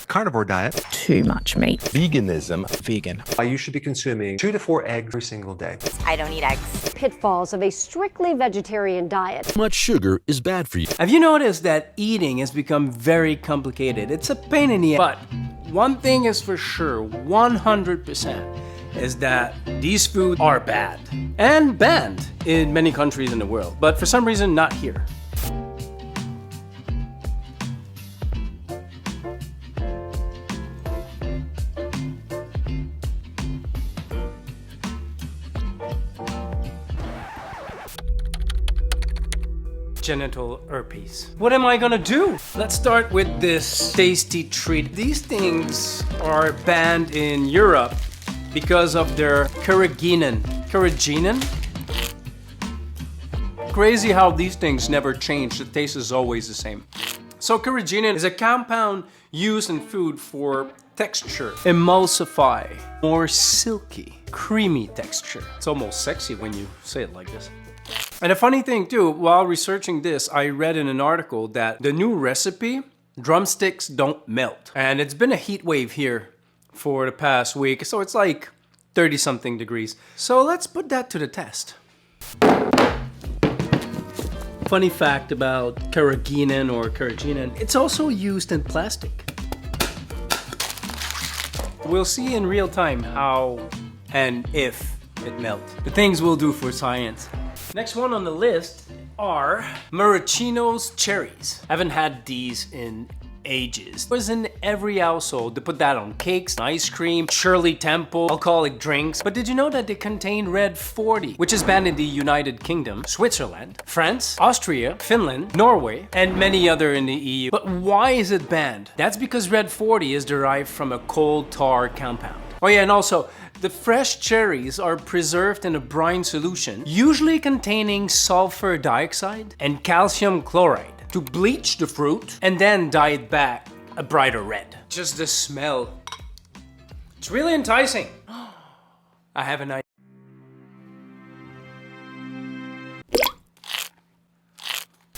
carnivore diet. Too much meat. Veganism. Vegan. You should be consuming 2 to 4 eggs every single day. I don't eat eggs. Pitfalls of a strictly vegetarian diet. Too much sugar is bad for you. Have you noticed that eating has become very complicated? It's a pain in the ass. But one thing is for sure, 100%, is that these foods are bad and banned in many countries in the world, but for some reason not here. Genital herpes. What am I gonna do? Let's start with this tasty treat. These things are banned in Europe because of their carrageenan. Carrageenan? Crazy how these things never change. The taste is always the same. So carrageenan is a compound used in food for texture, emulsify, more silky, creamy texture. It's almost sexy when you say it like this. And a funny thing too, while researching this, I read in an article that the new recipe, drumsticks don't melt. And it's been a heat wave here for the past week, so it's like 30 something degrees. So let's put that to the test. Funny fact about carrageenan or carrageenan, it's also used in plastic. We'll see in real time how and if it melts. The things we'll do for science. Next one on the list are maraschino's cherries. I haven't had these in ages. It was in every household. They put that on cakes, ice cream, Shirley Temple, alcoholic drinks. But did you know that they contain red 40, which is banned in the United Kingdom, Switzerland, France, Austria, Finland, Norway, and many other in the EU. But why is it banned? That's because red 40 is derived from a coal tar compound. Oh yeah, and also, the fresh cherries are preserved in a brine solution, usually containing sulfur dioxide and calcium chloride, to bleach the fruit and then dye it back a brighter red. Just the smell. It's really enticing. I have an idea.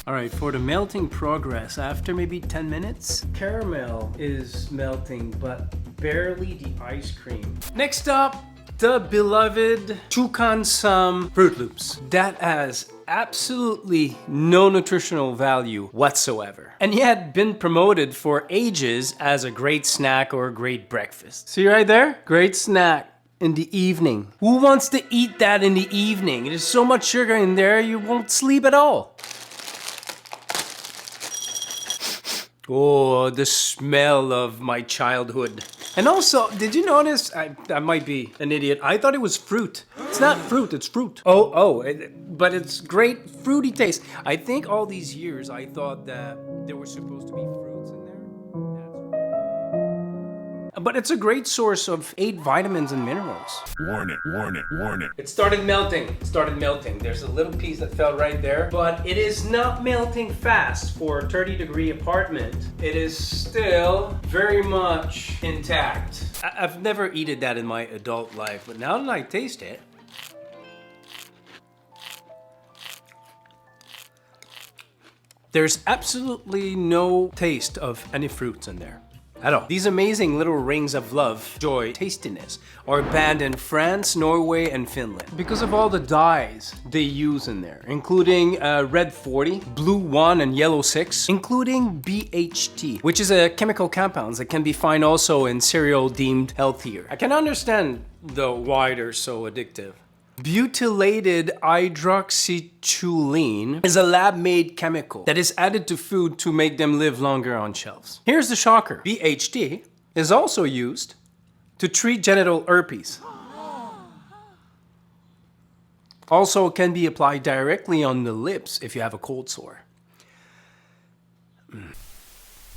Alright, for the melting progress, after maybe 10 minutes, caramel is melting, but barely the ice cream. Next up, the beloved Toucan Some Fruit Loops. That has absolutely no nutritional value whatsoever, and yet been promoted for ages as a great snack or a great breakfast. See right there? Great snack in the evening. Who wants to eat that in the evening? There's so much sugar in there, you won't sleep at all. Oh, the smell of my childhood. And also, did you notice, I might be an idiot, I thought it was fruit. It's not fruit, it's fruit. But it's great fruity taste. I think all these years I thought that there were supposed to be fruits in there. But it's a great source of 8 vitamins and minerals. Warning, warning, warning. It started melting. There's a little piece that fell right there, but it is not melting fast for a 30-degree apartment. It is still very much intact. I've never eaten that in my adult life, but now that I taste it, there's absolutely no taste of any fruits in there. At all. These amazing little rings of love, joy, tastiness are banned in France, Norway, and Finland because of all the dyes they use in there, including red 40, blue 1, and yellow 6, including BHT, which is a chemical compound that can be found also in cereal deemed healthier. I can understand though why they're so addictive. Butylated hydroxytoluene is a lab-made chemical that is added to food to make them live longer on shelves. Here's the shocker. BHT is also used to treat genital herpes. Also can be applied directly on the lips if you have a cold sore.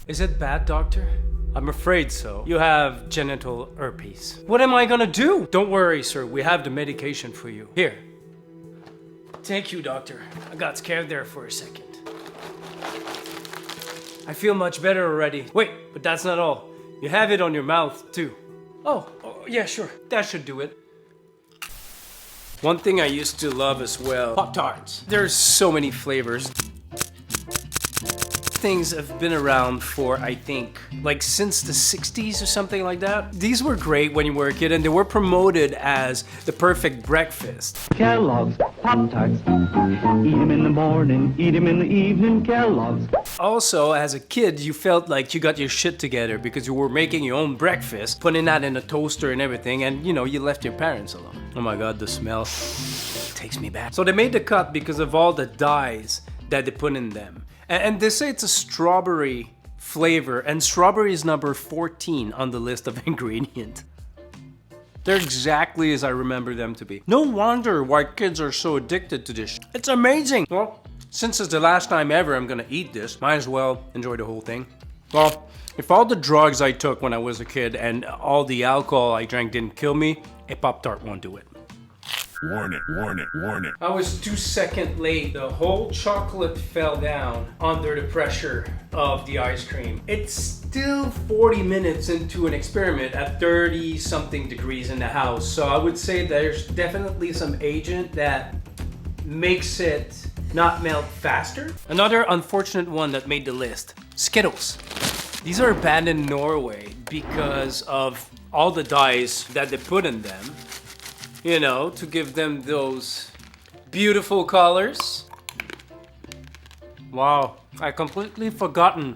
Is it bad, doctor? I'm afraid so. You have genital herpes. What am I gonna do? Don't worry, sir. We have the medication for you. Here. Thank you, doctor. I got scared there for a second. I feel much better already. Wait, but that's not all. You have it on your mouth, too. Oh, yeah, sure. That should do it. One thing I used to love as well, Pop-Tarts. There's so many flavors. things have been around for, I think, like since the 60s or something like that. These were great when you were a kid, and they were promoted as the perfect breakfast. Kellogg's Pop-Tarts. Eat 'em in the morning, eat 'em in the evening, Kellogg's. Also, as a kid, you felt like you got your shit together because you were making your own breakfast, putting that in a toaster and everything, and you know, you left your parents alone. Oh my god, the smell takes me back. So they made the cut because of all the dyes that they put in them. And they say it's a strawberry flavor, and strawberry is number 14 on the list of ingredients. They're exactly as I remember them to be. No wonder why kids are so addicted to this. It's amazing. Well, since it's the last time ever I'm gonna eat this, might as well enjoy the whole thing. Well, if all the drugs I took when I was a kid and all the alcohol I drank didn't kill me, a Pop-Tart won't do it. Warning, warning, warning. I was 2 seconds late. The whole chocolate fell down under the pressure of the ice cream. It's still 40 minutes into an experiment at 30 something degrees in the house. So I would say there's definitely some agent that makes it not melt faster. Another unfortunate one that made the list, Skittles. These are banned in Norway because of all the dyes that they put in them. You know, to give them those beautiful colors. Wow, I completely forgotten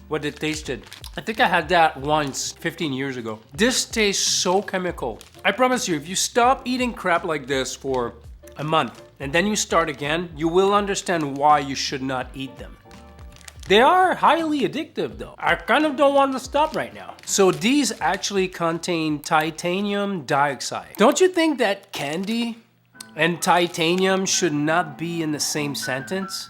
what it tasted. I think I had that once 15 years ago. This tastes so chemical. I promise you, if you stop eating crap like this for a month and then you start again, you will understand why you should not eat them. They are highly addictive though. I kind of don't want to stop right now. So these actually contain titanium dioxide. Don't you think that candy and titanium should not be in the same sentence?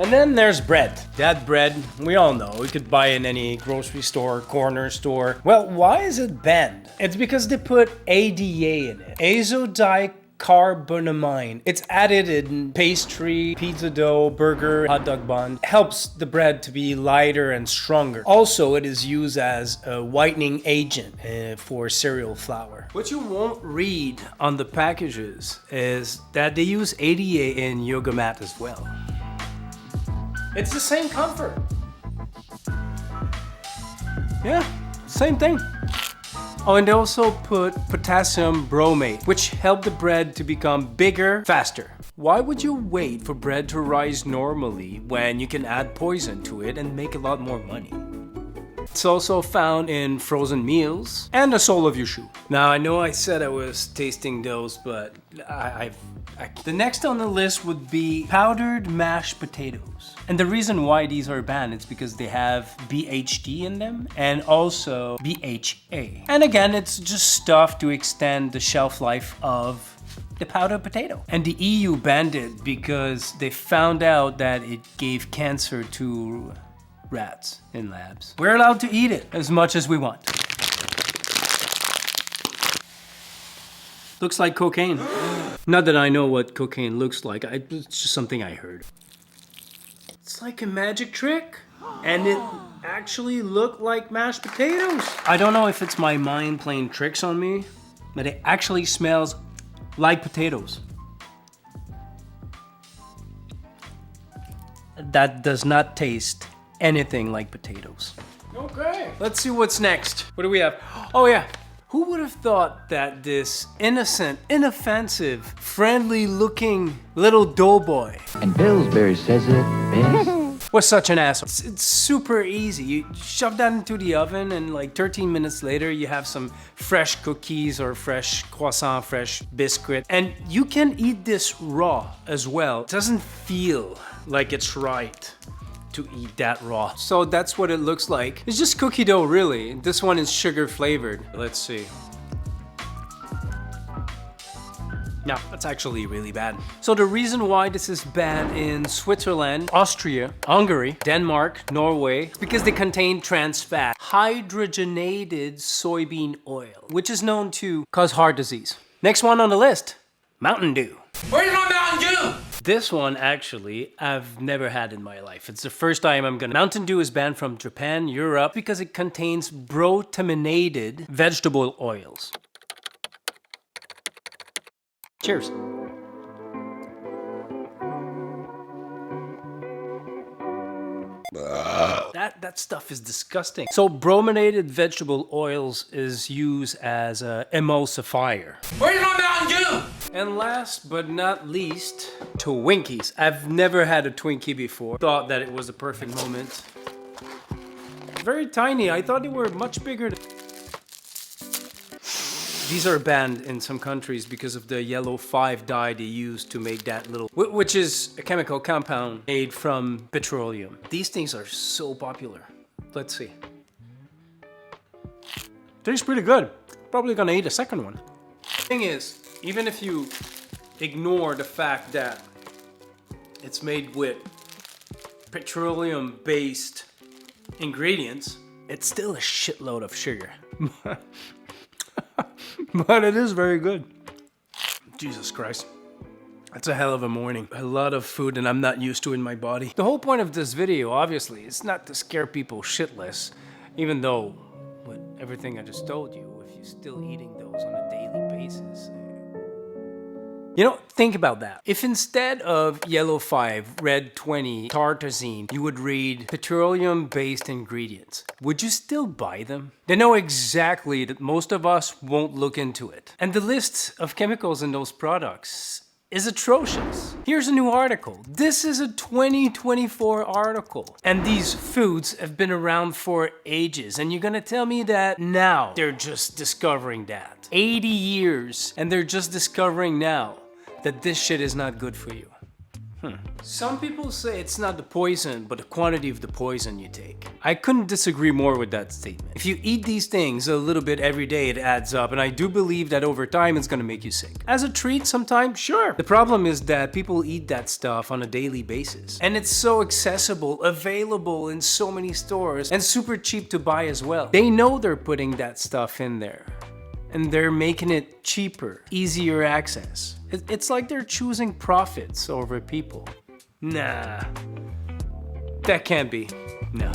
And then there's bread. That bread, we all know, you could buy in any grocery store, corner store. Well, why is it banned? It's because they put ADA in it. Carbonamine. It's added in pastry, pizza dough, burger, hot dog bun. Helps the bread to be lighter and stronger. Also, it is used as a whitening agent for cereal flour. What you won't read on the packages is that they use ADA in yoga mat as well. It's the same comfort. Yeah, same thing. Oh, and they also put potassium bromate, which helped the bread to become bigger faster. Why would you wait for bread to rise normally when you can add poison to it and make a lot more money? It's also found in frozen meals and the sole of your shoe. Now, I know I said I was tasting those, but the next on the list would be powdered mashed potatoes. And the reason why these are banned is because they have BHD in them and also BHA. And again, it's just stuff to extend the shelf life of the powdered potato. And the EU banned it because they found out that it gave cancer to rats in labs. We're allowed to eat it as much as we want. Looks like cocaine. Not that I know what cocaine looks like, it's just something I heard. It's like a magic trick, and it actually looked like mashed potatoes. I don't know if it's my mind playing tricks on me, but it actually smells like potatoes. That does not taste anything like potatoes. Okay, let's see what's next. What do we have? Oh yeah, who would have thought that this innocent, inoffensive, friendly-looking little doughboy And Pillsbury says it best. was such an asshole? It's super easy. You shove that into the oven and like 13 minutes later you have some fresh cookies or fresh croissant, fresh biscuit. And you can eat this raw as well. It doesn't feel like it's right to eat that raw. So that's what it looks like. It's just cookie dough really. This one is sugar flavored. Let's see. No, that's actually really bad. So the reason why this is banned in Switzerland, Austria, Hungary, Denmark, Norway, is because they contain trans fat, hydrogenated soybean oil, which is known to cause heart disease. Next one on the list, Mountain Dew. Where's my Mountain Dew? This one, actually, I've never had in my life. It's the first time I'm gonna. Mountain Dew is banned from Japan, Europe, because it contains brominated vegetable oils. Cheers. That stuff is disgusting. So brominated vegetable oils is used as a emulsifier. Where's my Mountain Dew? And last but not least, Twinkies. I've never had a Twinkie before. Thought that it was the perfect moment. Very tiny. I thought they were much bigger. These are banned in some countries because of the yellow 5 dye they use to make that little, which is a chemical compound made from petroleum. These things are so popular. Let's see. Tastes pretty good. Probably gonna eat a second one. Thing is, even if you ignore the fact that it's made with petroleum-based ingredients, it's still a shitload of sugar. But it is very good. Jesus Christ. That's a hell of a morning. A lot of food and I'm not used to in my body. The whole point of this video, obviously, is not to scare people shitless, even though, with everything I just told you, if you're still eating those on a daily basis, you know, think about that. If instead of yellow 5, red 20, tartrazine, you would read petroleum-based ingredients, would you still buy them? They know exactly that most of us won't look into it. And the list of chemicals in those products is atrocious. Here's a new article. This is a 2024 article. And these foods have been around for ages. And you're gonna tell me that now they're just discovering that. 80 years and they're just discovering now that this shit is not good for you. Some people say it's not the poison, but the quantity of the poison you take. I couldn't disagree more with that statement. If you eat these things a little bit every day, it adds up, and I do believe that over time it's gonna make you sick. As a treat sometimes, sure. The problem is that people eat that stuff on a daily basis. And it's so accessible, available in so many stores, and super cheap to buy as well. They know they're putting that stuff in there. And they're making it cheaper, easier access. It's like they're choosing profits over people. Nah, that can't be. No.